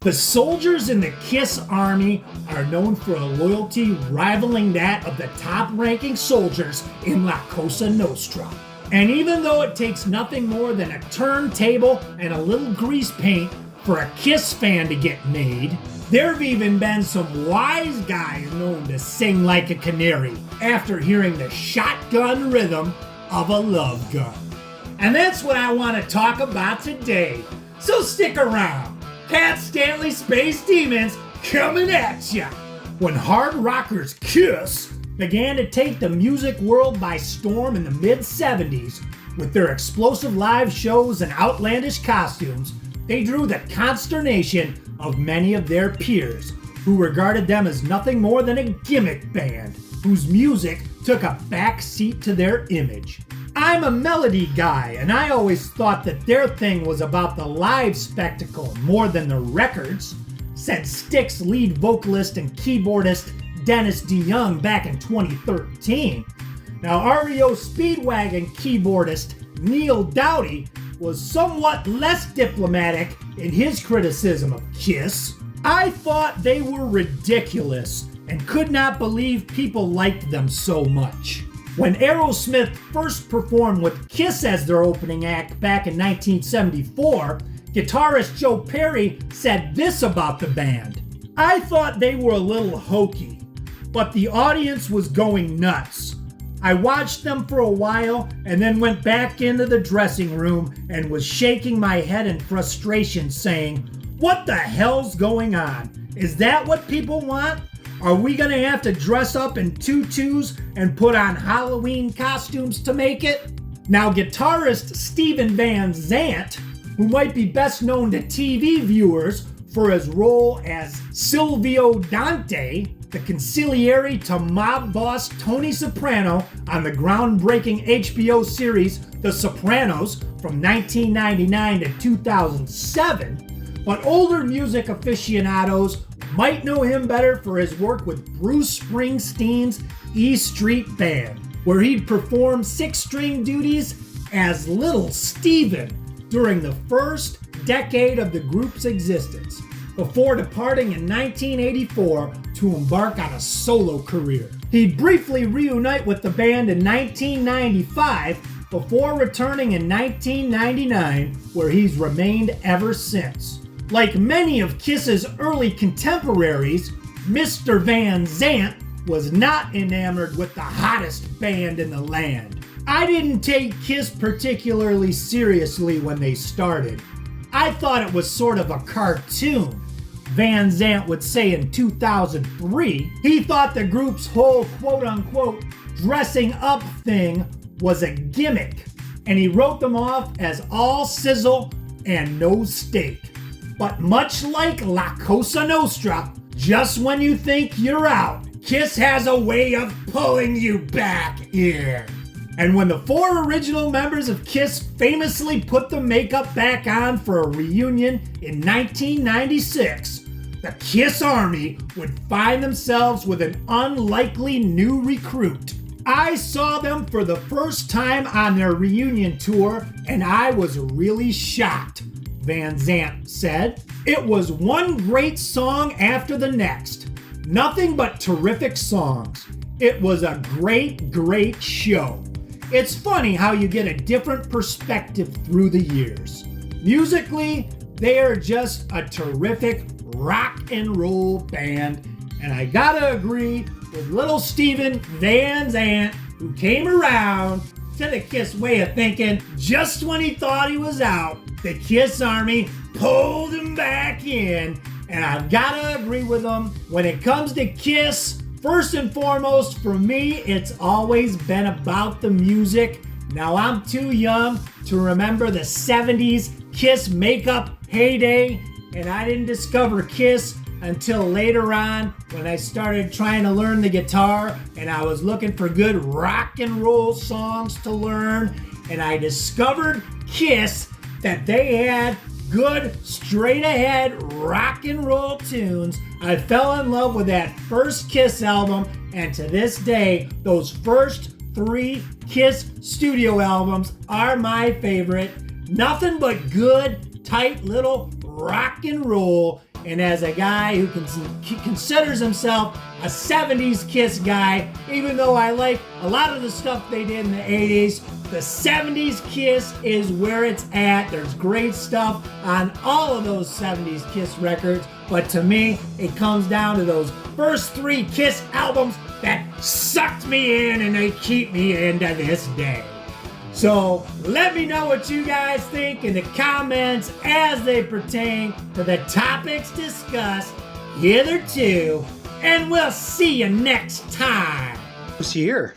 The soldiers in the KISS Army are known for a loyalty rivaling that of the top-ranking soldiers in La Cosa Nostra. And even though it takes nothing more than a turntable and a little grease paint for a KISS fan to get made, there have even been some wise guys known to sing like a canary after hearing the shotgun rhythm of a love gun. And that's what I want to talk about today. So stick around. Pat Stanley Space Demons coming at ya! When hard rockers KISS began to take the music world by storm in the mid-70s with their explosive live shows and outlandish costumes, they drew the consternation of many of their peers who regarded them as nothing more than a gimmick band whose music took a back seat to their image. I'm a melody guy, and I always thought that their thing was about the live spectacle more than the records, said Styx lead vocalist and keyboardist Dennis DeYoung back in 2013. Now, REO Speedwagon keyboardist Neil Doughty was somewhat less diplomatic in his criticism of KISS. I thought they were ridiculous and could not believe people liked them so much. When Aerosmith first performed with KISS as their opening act back in 1974, guitarist Joe Perry said this about the band: "I thought they were a little hokey, but the audience was going nuts. I watched them for a while and then went back into the dressing room and was shaking my head in frustration saying, 'What the hell's going on? Is that what people want? Are we going to have to dress up in tutus and put on Halloween costumes to make it?'" Now, guitarist Steven Van Zandt, who might be best known to TV viewers for his role as Silvio Dante, the consigliere to mob boss Tony Soprano on the groundbreaking HBO series The Sopranos from 1999 to 2007, but older music aficionados might know him better for his work with Bruce Springsteen's E Street Band, where he'd perform six-string duties as Little Steven during the first decade of the group's existence, before departing in 1984 to embark on a solo career. He'd briefly reunite with the band in 1995 before returning in 1999, where he's remained ever since. Like many of KISS's early contemporaries, Mr. Van Zandt was not enamored with the hottest band in the land. "I didn't take KISS particularly seriously when they started. I thought it was sort of a cartoon," Van Zandt would say in 2003. He thought the group's whole quote-unquote dressing up thing was a gimmick, and he wrote them off as all sizzle and no steak. But much like La Cosa Nostra, just when you think you're out, KISS has a way of pulling you back in. And when the four original members of KISS famously put the makeup back on for a reunion in 1996, the KISS Army would find themselves with an unlikely new recruit. "I saw them for the first time on their reunion tour, and I was really shocked," Van Zandt said. "It was one great song after the next. Nothing but terrific songs. It was a great, great show. It's funny how you get a different perspective through the years. Musically, they are just a terrific rock and roll band, and I gotta agree with little Steven Van Zandt, who came around to the KISS way of thinking just when he thought he was out. The KISS Army pulled him back in, and I've gotta agree with him. When it comes to KISS, first and foremost, for me, it's always been about the music. Now, I'm too young to remember the 70s KISS makeup heyday, and I didn't discover KISS until later on when I started trying to learn the guitar, and I was looking for good rock and roll songs to learn, and I discovered KISS, that they had good, straight-ahead rock and roll tunes. I fell in love with that first KISS album, and to this day, those first 3 KISS studio albums are my favorite. Nothing but good, tight little rock and roll. And as a guy who considers himself a 70s Kiss guy, even though I like a lot of the stuff they did in the 80s, the 70s Kiss is where it's at. There's great stuff on all of those 70s Kiss records, but to me, it comes down to those first 3 Kiss albums that sucked me in and they keep me in to this day. So let me know what you guys think in the comments as they pertain to the topics discussed hitherto, and we'll see you next time. Who's here?